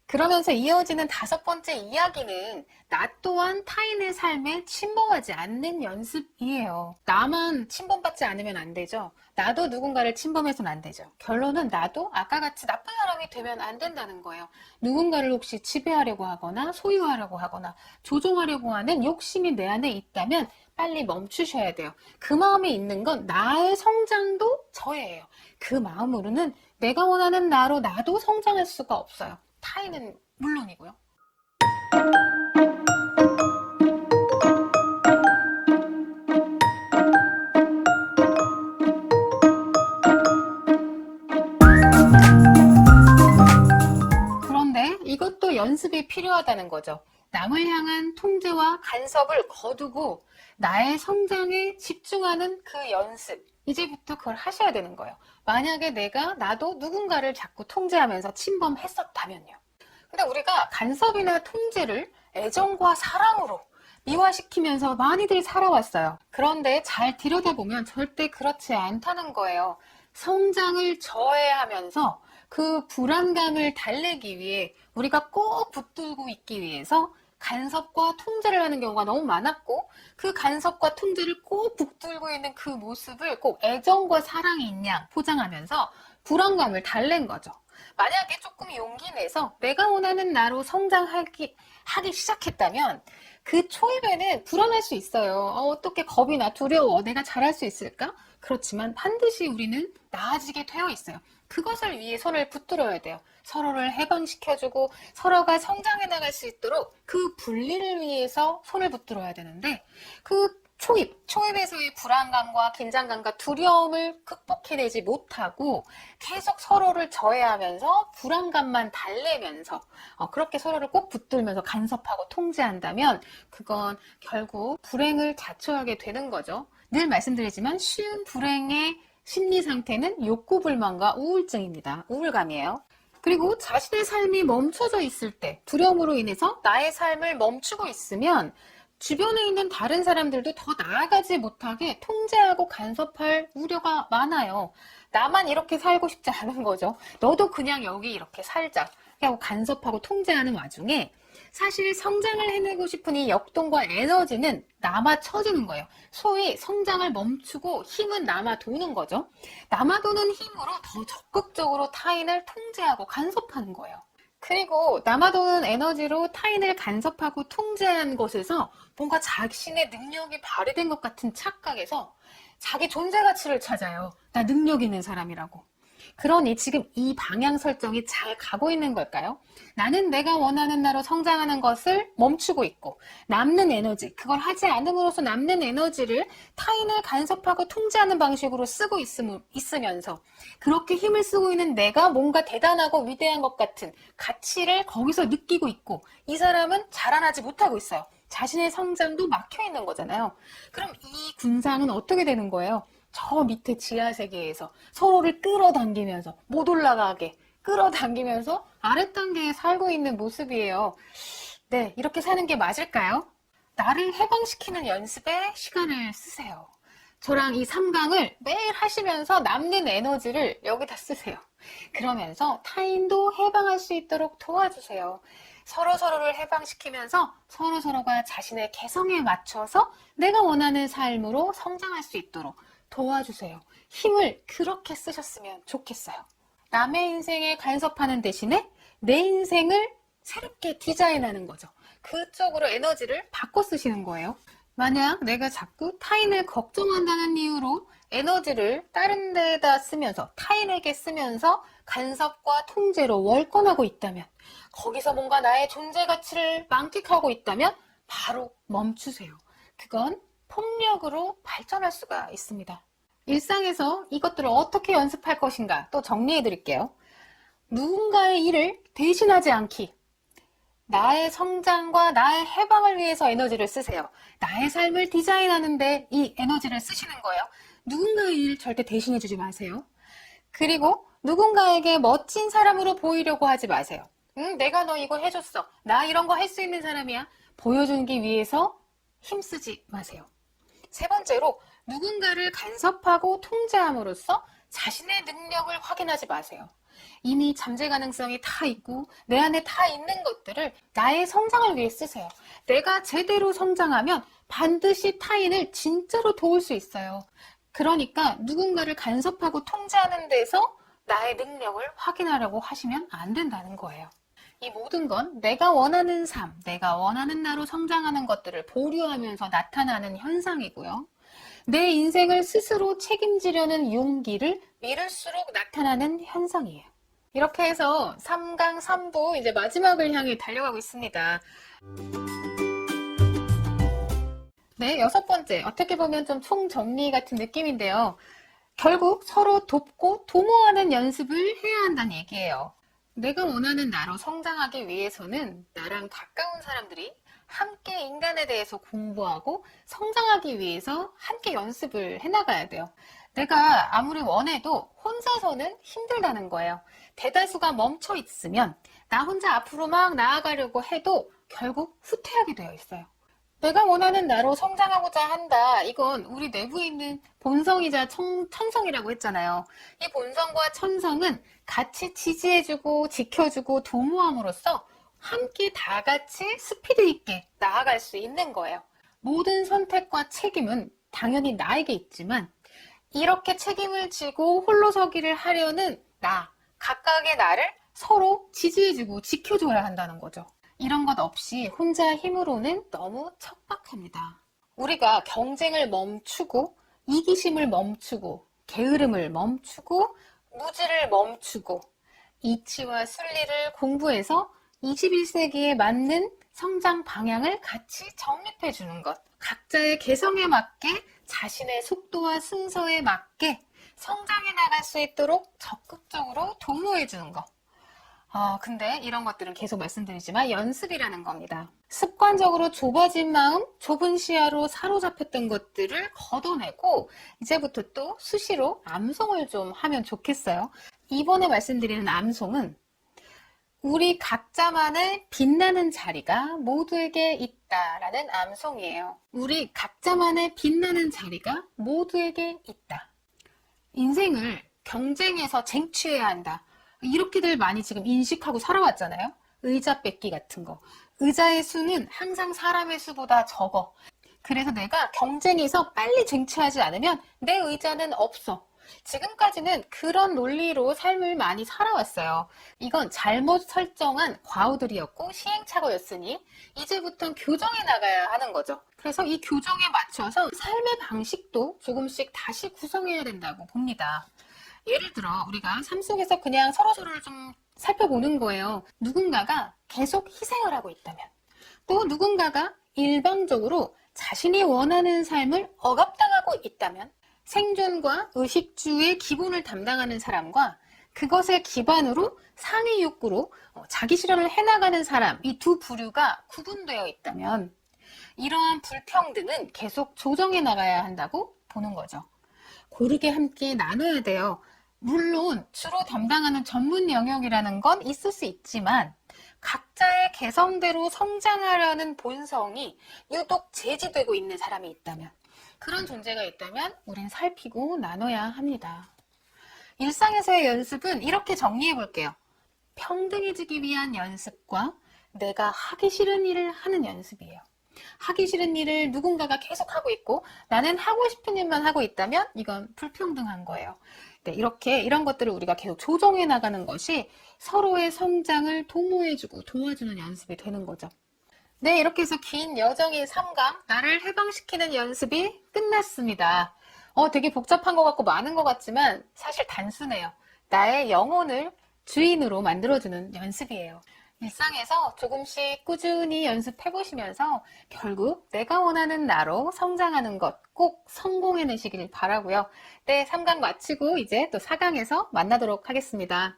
그러면서 이어지는 다섯 번째 이야기는 나 또한 타인의 삶에 침범하지 않는 연습이에요. 나만 침범받지 않으면 안 되죠. 나도 누군가를 침범해서는 안 되죠. 결론은 나도 아까 같이 나쁜 사람이 되면 안 된다는 거예요. 누군가를 혹시 지배하려고 하거나 소유하려고 하거나 조종하려고 하는 욕심이 내 안에 있다면 빨리 멈추셔야 돼요. 그 마음에 있는 건 나의 성장도 저예요. 그 마음으로는 내가 원하는 나로 나도 성장할 수가 없어요. 타인은 물론이고요. 그런데 이것도 연습이 필요하다는 거죠. 남을 향한 통제와 간섭을 거두고 나의 성장에 집중하는 그 연습. 이제부터 그걸 하셔야 되는 거예요. 만약에 나도 누군가를 자꾸 통제하면서 침범했었다면요. 근데 우리가 간섭이나 통제를 애정과 사랑으로 미화시키면서 많이들 살아왔어요. 그런데 잘 들여다보면 절대 그렇지 않다는 거예요. 성장을 저해하면서 그 불안감을 달래기 위해 우리가 꼭 붙들고 있기 위해서 간섭과 통제를 하는 경우가 너무 많았고, 그 간섭과 통제를 꼭 붙들고 있는 그 모습을 꼭 애정과 사랑이 있냐 포장하면서 불안감을 달랜 거죠. 만약에 조금 용기 내서 내가 원하는 나로 성장하기 시작했다면 그 초입에는 불안할 수 있어요. 어떻게 겁이 나, 두려워, 내가 잘할 수 있을까? 그렇지만 반드시 우리는 나아지게 되어 있어요. 그것을 위해 손을 붙들어야 돼요. 서로를 해방시켜주고 서로가 성장해 나갈 수 있도록 그 분리를 위해서 손을 붙들어야 되는데, 그 초입에서의 불안감과 긴장감과 두려움을 극복해내지 못하고 계속 서로를 저해하면서 불안감만 달래면서 그렇게 서로를 꼭 붙들면서 간섭하고 통제한다면 그건 결국 불행을 자초하게 되는 거죠. 늘 말씀드리지만 쉬운 불행의 심리 상태는 욕구불만과 우울증입니다. 우울감이에요. 그리고 자신의 삶이 멈춰져 있을 때, 두려움으로 인해서 나의 삶을 멈추고 있으면 주변에 있는 다른 사람들도 더 나아가지 못하게 통제하고 간섭할 우려가 많아요. 나만 이렇게 살고 싶지 않은 거죠. 너도 그냥 여기 이렇게 살자 하고 간섭하고 통제하는 와중에 사실 성장을 해내고 싶은 이 역동과 에너지는 남아쳐지는 거예요. 소위 성장을 멈추고 힘은 남아도는 거죠. 남아도는 힘으로 더 적극적으로 타인을 통제하고 간섭하는 거예요. 그리고 남아도는 에너지로 타인을 간섭하고 통제한 것에서 뭔가 자신의 능력이 발휘된 것 같은 착각에서 자기 존재 가치를 찾아요. 나 능력 있는 사람이라고. 그러니 지금 이 방향 설정이 잘 가고 있는 걸까요? 나는 내가 원하는 나로 성장하는 것을 멈추고 있고, 남는 에너지, 그걸 하지 않음으로써 남는 에너지를 타인을 간섭하고 통제하는 방식으로 쓰고 있으면서 그렇게 힘을 쓰고 있는 내가 뭔가 대단하고 위대한 것 같은 가치를 거기서 느끼고 있고, 이 사람은 자라나지 못하고 있어요. 자신의 성장도 막혀 있는 거잖아요. 그럼 이 군상은 어떻게 되는 거예요? 저 밑에 지하 세계에서 서로를 끌어당기면서 못 올라가게 끌어당기면서 아랫단계에 살고 있는 모습이에요. 네, 이렇게 사는 게 맞을까요? 나를 해방시키는 연습에 시간을 쓰세요. 저랑 이 3강을 매일 하시면서 남는 에너지를 여기다 쓰세요. 그러면서 타인도 해방할 수 있도록 도와주세요. 서로서로를 해방시키면서 서로서로가 자신의 개성에 맞춰서 내가 원하는 삶으로 성장할 수 있도록 도와주세요. 힘을 그렇게 쓰셨으면 좋겠어요. 남의 인생에 간섭하는 대신에 내 인생을 새롭게 디자인하는 거죠. 그쪽으로 에너지를 바꿔 쓰시는 거예요. 만약 내가 자꾸 타인을 걱정한다는 이유로 에너지를 다른 데다 쓰면서, 타인에게 쓰면서 간섭과 통제로 월권하고 있다면, 거기서 뭔가 나의 존재 가치를 만끽하고 있다면 바로 멈추세요. 그건 폭력으로 발전할 수가 있습니다. 일상에서 이것들을 어떻게 연습할 것인가 또 정리해 드릴게요. 누군가의 일을 대신하지 않기. 나의 성장과 나의 해방을 위해서 에너지를 쓰세요. 나의 삶을 디자인하는데 이 에너지를 쓰시는 거예요. 누군가의 일을 절대 대신해 주지 마세요. 그리고 누군가에게 멋진 사람으로 보이려고 하지 마세요. 내가 너 이거 해줬어. 나 이런 거 할 수 있는 사람이야. 보여주기 위해서 힘쓰지 마세요. 세 번째로, 누군가를 간섭하고 통제함으로써 자신의 능력을 확인하지 마세요. 이미 잠재 가능성이 다 있고 내 안에 다 있는 것들을 나의 성장을 위해 쓰세요. 내가 제대로 성장하면 반드시 타인을 진짜로 도울 수 있어요. 그러니까 누군가를 간섭하고 통제하는 데서 나의 능력을 확인하려고 하시면 안 된다는 거예요. 이 모든 건 내가 원하는 삶, 내가 원하는 나로 성장하는 것들을 보류하면서 나타나는 현상이고요. 내 인생을 스스로 책임지려는 용기를 미룰수록 나타나는 현상이에요. 이렇게 해서 3강 3부 이제 마지막을 향해 달려가고 있습니다. 네, 6번째. 어떻게 보면 좀 총정리 같은 느낌인데요. 결국 서로 돕고 도모하는 연습을 해야 한다는 얘기예요. 내가 원하는 나로 성장하기 위해서는 나랑 가까운 사람들이 함께 인간에 대해서 공부하고 성장하기 위해서 함께 연습을 해나가야 돼요. 내가 아무리 원해도 혼자서는 힘들다는 거예요. 대다수가 멈춰 있으면 나 혼자 앞으로 막 나아가려고 해도 결국 후퇴하게 되어 있어요. 내가 원하는 나로 성장하고자 한다. 이건 우리 내부에 있는 본성이자 천성이라고 했잖아요. 이 본성과 천성은 같이 지지해주고 지켜주고 도모함으로써 함께 다 같이 스피드 있게 나아갈 수 있는 거예요. 모든 선택과 책임은 당연히 나에게 있지만 이렇게 책임을 지고 홀로서기를 하려는 각각의 나를 서로 지지해주고 지켜줘야 한다는 거죠. 이런 것 없이 혼자 힘으로는 너무 척박합니다. 우리가 경쟁을 멈추고 이기심을 멈추고 게으름을 멈추고 무지를 멈추고 이치와 순리를 공부해서 21세기에 맞는 성장 방향을 같이 정립해 주는 것. 각자의 개성에 맞게 자신의 속도와 순서에 맞게 성장해 나갈 수 있도록 적극적으로 도모해 주는 것. 근데 이런 것들은 계속 말씀드리지만 연습이라는 겁니다. 습관적으로 좁아진 마음, 좁은 시야로 사로잡혔던 것들을 걷어내고 이제부터 또 수시로 암송을 좀 하면 좋겠어요. 이번에 말씀드리는 암송은 우리 각자만의 빛나는 자리가 모두에게 있다라는 암송이에요. 우리 각자만의 빛나는 자리가 모두에게 있다. 인생을 경쟁에서 쟁취해야 한다. 이렇게들 많이 지금 인식하고 살아왔잖아요. 의자 뺏기 같은 거. 의자의 수는 항상 사람의 수보다 적어. 그래서 내가 경쟁에서 빨리 쟁취하지 않으면 내 의자는 없어. 지금까지는 그런 논리로 삶을 많이 살아왔어요. 이건 잘못 설정한 과오들이었고 시행착오였으니 이제부터는 교정해 나가야 하는 거죠. 그래서 이 교정에 맞춰서 삶의 방식도 조금씩 다시 구성해야 된다고 봅니다. 예를 들어 우리가 삶 속에서 그냥 서로서로를 좀 살펴보는 거예요. 누군가가 계속 희생을 하고 있다면, 또 누군가가 일방적으로 자신이 원하는 삶을 억압당하고 있다면, 생존과 의식주의 기본을 담당하는 사람과 그것을 기반으로 상위 욕구로 자기 실현을 해나가는 사람, 이 두 부류가 구분되어 있다면 이러한 불평등은 계속 조정해 나가야 한다고 보는 거죠. 고르게 함께 나눠야 돼요. 물론 주로 담당하는 전문 영역이라는 건 있을 수 있지만 각자의 개성대로 성장하려는 본성이 유독 제지되고 있는 사람이 있다면, 그런 존재가 있다면 우린 살피고 나눠야 합니다. 일상에서의 연습은 이렇게 정리해 볼게요. 평등해지기 위한 연습과 내가 하기 싫은 일을 하는 연습이에요. 하기 싫은 일을 누군가가 계속 하고 있고 나는 하고 싶은 일만 하고 있다면 이건 불평등한 거예요. 네, 이런 것들을 우리가 계속 조정해 나가는 것이 서로의 성장을 도모해주고 도와주는 연습이 되는 거죠. 네, 이렇게 해서 긴 여정의 3강, 나를 해방시키는 연습이 끝났습니다. 되게 복잡한 것 같고 많은 것 같지만 사실 단순해요. 나의 영혼을 주인으로 만들어주는 연습이에요. 일상에서 조금씩 꾸준히 연습해 보시면서 결국 내가 원하는 나로 성장하는 것 꼭 성공해내시길 바라고요. 네, 3강 마치고 이제 또 4강에서 만나도록 하겠습니다.